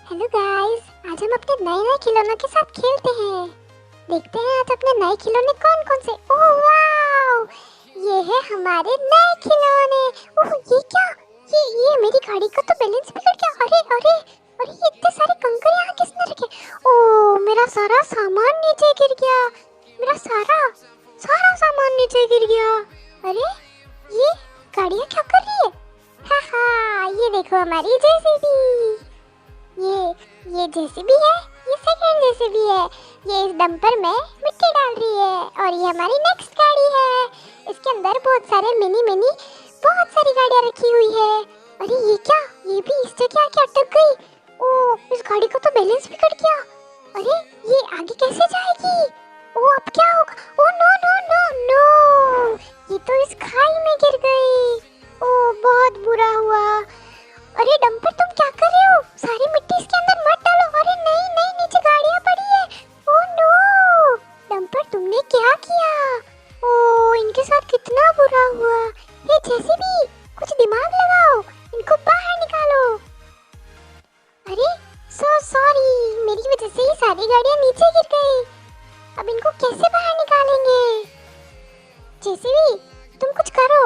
Hello guys, आज हम अपने नए नए खिलौनों के साथ खेलते हैं। देखते हैं आज अपने नए खिलौने कौन कौन से। ओह वाओ, ये है हमारे नए खिलौने। ओह ये क्या, ये मेरी गाड़ी का तो बैलेंस बिगड़ गया। अरे अरे अरे, ये इतने सारे कंकड़ यहाँ किसने रखे। ओह मेरा सारा सामान नीचे गिर गया। मेरा सारा सारा सामान नीचे गिर गया। अरे ये गाड़ियाँ क्या कर रही है। हा हा, ये देखो हमारी जेसीबी। ये जेसीबी है, ये सेकंड जेसीबी है। ये इस डंपर में मिट्टी डाल रही है और ये हमारी नेक्स्ट गाड़ी है। इसके अंदर बहुत सारे बहुत सारी गाड़ियाँ रखी हुई है। अरे ये क्या, ये भी इस जगह आके अटक गई। ओह इस गाड़ी का तो बैलेंस बिगड़ गया। अरे ये आगे कैसे जाएगी। ओह अब क्या होगा। Oh no no no no, ये तो इस खाई में गिर गई। ओह बहुत बुरा हुआ। अरे डंपर तुम क्या कर रहे हो, सारी मिट्टी इसके अंदर मत डालो। अरे नहीं नहीं, नीचे गाड़ियाँ पड़ी है। ओह नो डंपर तुमने क्या किया। ओह इनके साथ कितना बुरा हुआ। ये जेसीबी कुछ दिमाग लगाओ, इनको बाहर निकालो। अरे सो सॉरी, मेरी वजह से ये सारी गाड़ियाँ नीचे गिर गई। अब इनको कैसे बाहर निकालेंगे। जेसीबी तुम कुछ करो,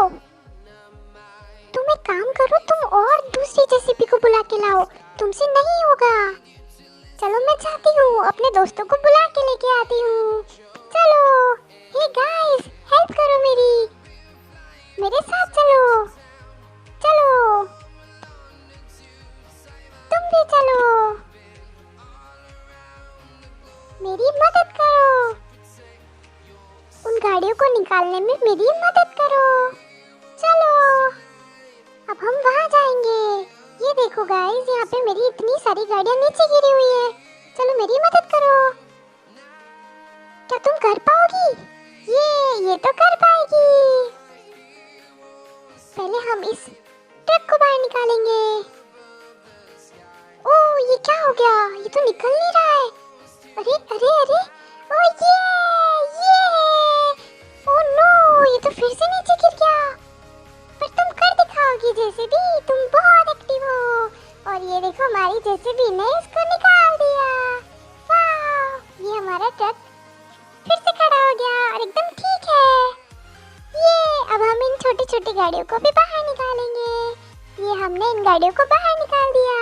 तुम एक काम करो, तुम और दूसरी जेसीबी को बुला के लाओ, तुमसे नहीं होगा। चलो मैं जाती हूँ, अपने दोस्तों को बुला के लेके आती हूँ। चलो हे गाइस, हेल्प करो मेरे साथ चलो। चलो तुम भी चलो, मेरी मदद करो। उन गाड़ियों को निकालने में मेरी मदद करो। चलो अब हम वहाँ जाएंगे। ये देखो गाइस, यहाँ पे मेरी इतनी सारी गाड़ियाँ नीचे गिरी हुई है। चलो मेरी मदद करो। क्या तुम कर पाओगी। ये तो कर पाएगी। पहले हम इस ट्रक को बाहर निकालेंगे। ओह ये क्या हो गया, ये तो निकल नहीं रहा है। अरे अरे अरे, ओह ये ओह नो, ये तो फिर से नीचे गिर गया। पर तुम कर दिखाओगी जेसीबी, तुम बहुत एक्टिव हो। और ये देखो हमारी जेसीबी ने इसको निकाल दिया। वाह, ये हमारा ट्रक फिर से खड़ा हो गया और एकदम ठीक है। ये अब हम इन छोटी छोटी गाड़ियों को भी बाहर निकालेंगे। ये हमने इन गाड़ियों को बाहर निकाल दिया।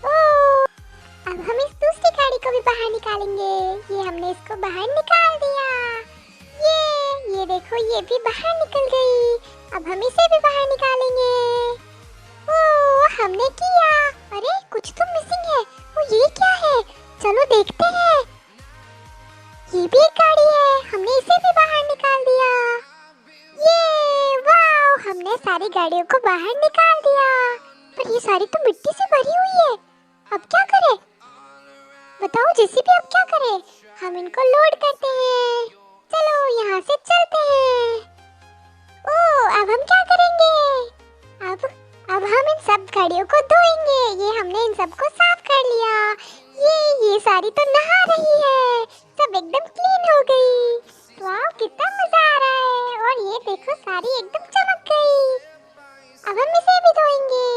ओह अब हम इस दूसरी गाड़ी को भी बाहर निकालेंगे। ये हमने इसको बाहर निकाल दिया। ये देखो ये भी बाहर निकल गई। अब हम इसे भी बाहर निकालेंगे। ओह हमने किया। अरे कुछ तो मिसिंग है। ओ ये क्या है, चलो देखते हैं। ये भी एक गाड़ी है, हमने इसे भी बाहर निकाल दिया। ये वाओ, हमने सारी गाड़ियों को बाहर निकाल दिया। पर ये सारी तो मिट्टी से भरी हुई है। अब क्या करें बताओ जेसीबी, अब क्या करें। हम इनको लोड करते हैं। चलो यहाँ से चलते हैं। ओह अब हम क्या करेंगे। अब हम इन सब गाड़ियों को धोएंगे। ये हमने इन सब को साफ कर लिया। ये सारी तो नहा रही है, सब एकदम क्लीन हो गई। वाह कितना मजा आ रहा है। और ये देखो सारी एकदम चमक गई। अब हम इसे भी धोएंगे।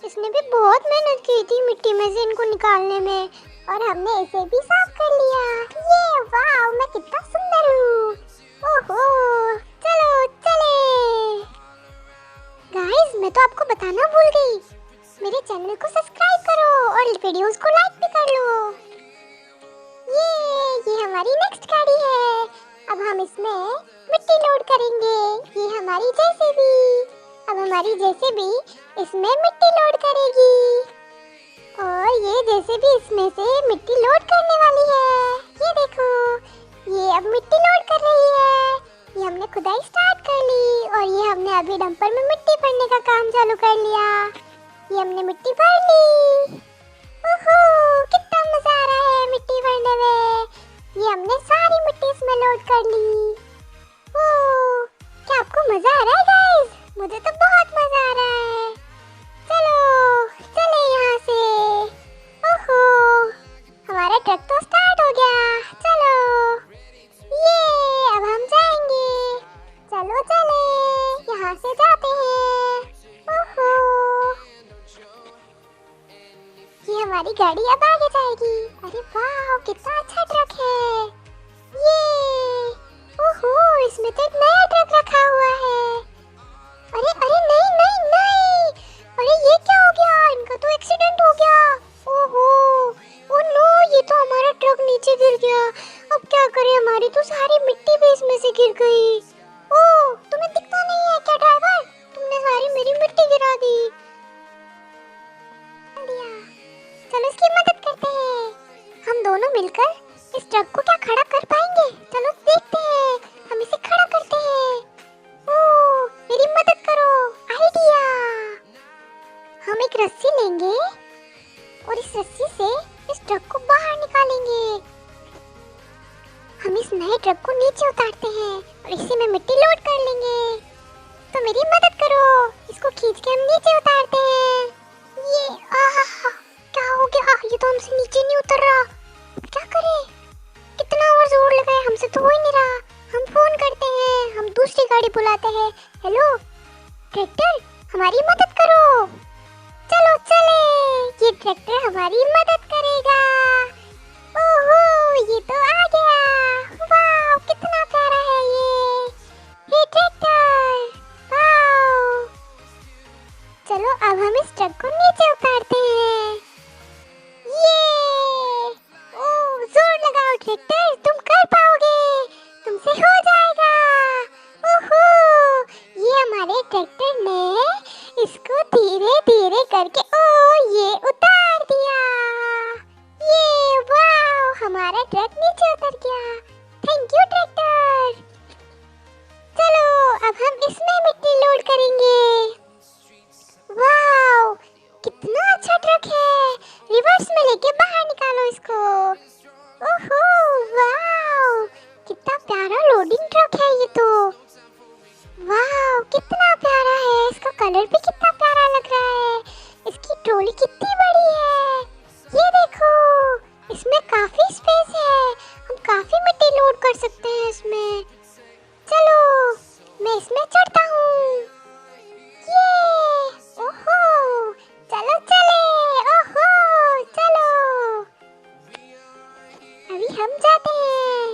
इसने भी बहुत मेहनत की थी मिट्टी में से इनको निकालने में, और हमने इसे भी साफ कर लिया। ये वाह मैं कितना सुंदर हूँ। ओहो चलो चले। गाइस मैं तो आपको बताना भूल गई, मेरे चैनल को सब्सक्राइब करो और वीडियोस को लाइक भी कर लो। ये हमारी नेक्स्ट गाड़ी है। अब हम इसमें मिट्टी लोड करेंगे। ये हमारी जेसीबी, अब हमारी जेसीबी इसमें मिट्टी लोड करेगी। और ये जेसीबी इसमें से मिट्टी लोड करने वाली है। ये देखो ये अब मिट्टी लोड कर रही है। ये हमने खुदाई स्टार्ट कर ली और ये हमने अभी डंपर में मिट्टी भरने का काम चालू कर लिया। ये हमने मिट्टी भर ली। ओहो कितना मजा आ रहा है मिट्टी भरने में। ये हमने सारी मिट्टी इसमें लोड कर ली। ओह क्या आपको मजा आ रहा है गाइस, मुझे तो बहुत मजा आ रहा है। चलो चले यहाँ से। ओहो हमारा ट्रक तो स्टार्ट हो गया। चलो ये अब हम जाएंगे। चलो चले यहाँ से जाते हैं। ओहो हमारी गाड़ी अब आगे जाएगी। अरे वाह, कितना अच्छा ट्रक है ये। ओहो, इसमें तो एक नया ट्रक रखा हुआ है। अरे अरे नहीं नहीं नहीं, अरे ये क्या हो गया? इनका तो एक्सीडेंट हो गया। ओहो, ओ नो, ये तो हमारा ट्रक नीचे गिर गया। अब क्या करें, हमारी तो सारी मिट्टी भी इसमें से गिर गई। ओह, तुम्हें दिखता नहीं है क्या ड्राइवर? तुमने सारी मेरी मिट्टी गिरा दी। चलो इसकी मदद करते हैं। हम दोनों मिलकर इस ट्रक को क्या खड़ा कर पाएंगे? चलो देखते हैं, हम इसे खड़ा करते हैं। ओह, मेरी मदद करो। आइडिया, हम एक रस्सी लेंगे और इस रस्सी से इस ट्रक को बाहर निकालेंगे। हम इस नए ट्रक को नीचे उतारते हैं और इसी में मिट्टी लोड कर लेंगे। तो मेरी मदद करो, इसको खींच के हम नीचे उतारते हैं। ये क्या हो गया? ये तो हमसे नीचे नहीं उतर रहा। क्या करें? कितना और जोर लगाए, हमसे तो हो ही नहीं रहा। हम फोन करते हैं, हम दूसरी गाड़ी बुलाते हैं। हेलो ट्रैक्टर, हमारी मदद करो। चलो चले, ये ट्रैक्टर हमारी मदद करेगा। ओहो, ये तो आ गया। वाह, कितना प्यारा है ये ट्रैक्टर। वाह, चलो अब हम इस ट्रक को नीचे उतारते हैं। ये, ओह, जोर लगाओ ट्रैक्टर, तुम कर पाओगे, तुमसे हो जाएगा। ओहो, ये हमारे ट्रैक्टर ने इसको धीरे धीरे करके ये उतार दिया। ये वाह, हमारा ट्रक नीचे उतर गया। Thank you tractor. चलो अब हम इसमें मिट्टी लोड करेंगे। वाह, कितना अच्छा ट्रक है। रिवर्स में लेके बाहर निकालो इसको। ओहो, वाह, कितना प्यारा लोडिंग ट्रक है ये तो। वाह, कितना प्यारा है, इसका कलर भी कितना प्यारा लग रहा है। इसकी ट्रॉली कितनी बड़ी है, ये देखो, इसमें काफी स्पेस है। हम काफी मिट्टी लोड कर सकते हैं इसमें। चलो मैं इसमें चढ़ता हूँ। ये, ओहो, चलो चले। ओहो, चलो अभी हम जाते हैं।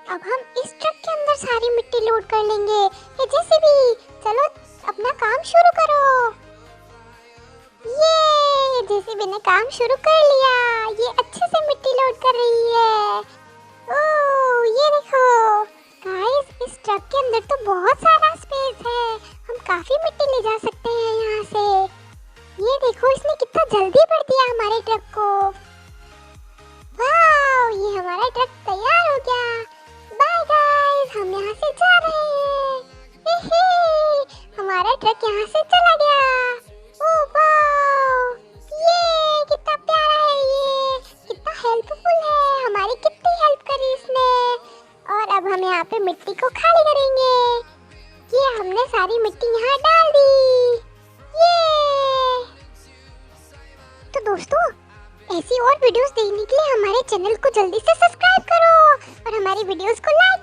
अब हम इस ट्रक के अंदर सारी मिट्टी लोड कर लेंगे। ये जेसीबी, चलो अपना काम शुरू करो। ये जेसीबी ने काम शुरू कर लिया। ये अच्छे से मिट्टी लोड कर रही है। ओह, ये देखो गाइस, इस ट्रक के अंदर तो बहुत सारा स्पेस है। हम काफी मिट्टी ले जा सकते हैं यहाँ से। ये देखो, इसने कितना जल्दी भर दिया हमारे ट्रक को। वाह, ये हमारा ट्रक तैयार हो गया। बाय गाइस, हम यहाँ से जा रहे हैं। हमारा ट्रक यहाँ से चला गया। ओह वाह, ये कितना प्यारा है, ये कितना हेल्पफुल है, हमारी कितनी हेल्प करी इसने। और अब हम यहाँ पे मिट्टी को खाली करेंगे। ये हमने सारी मिट्टी यहाँ डाल दी। ये तो दोस्तों, ऐसी और वीडियोस देखने के लिए हमारे चैनल को जल्दी से सब्सक्राइब करो और हमारी वीडियोस को लाइक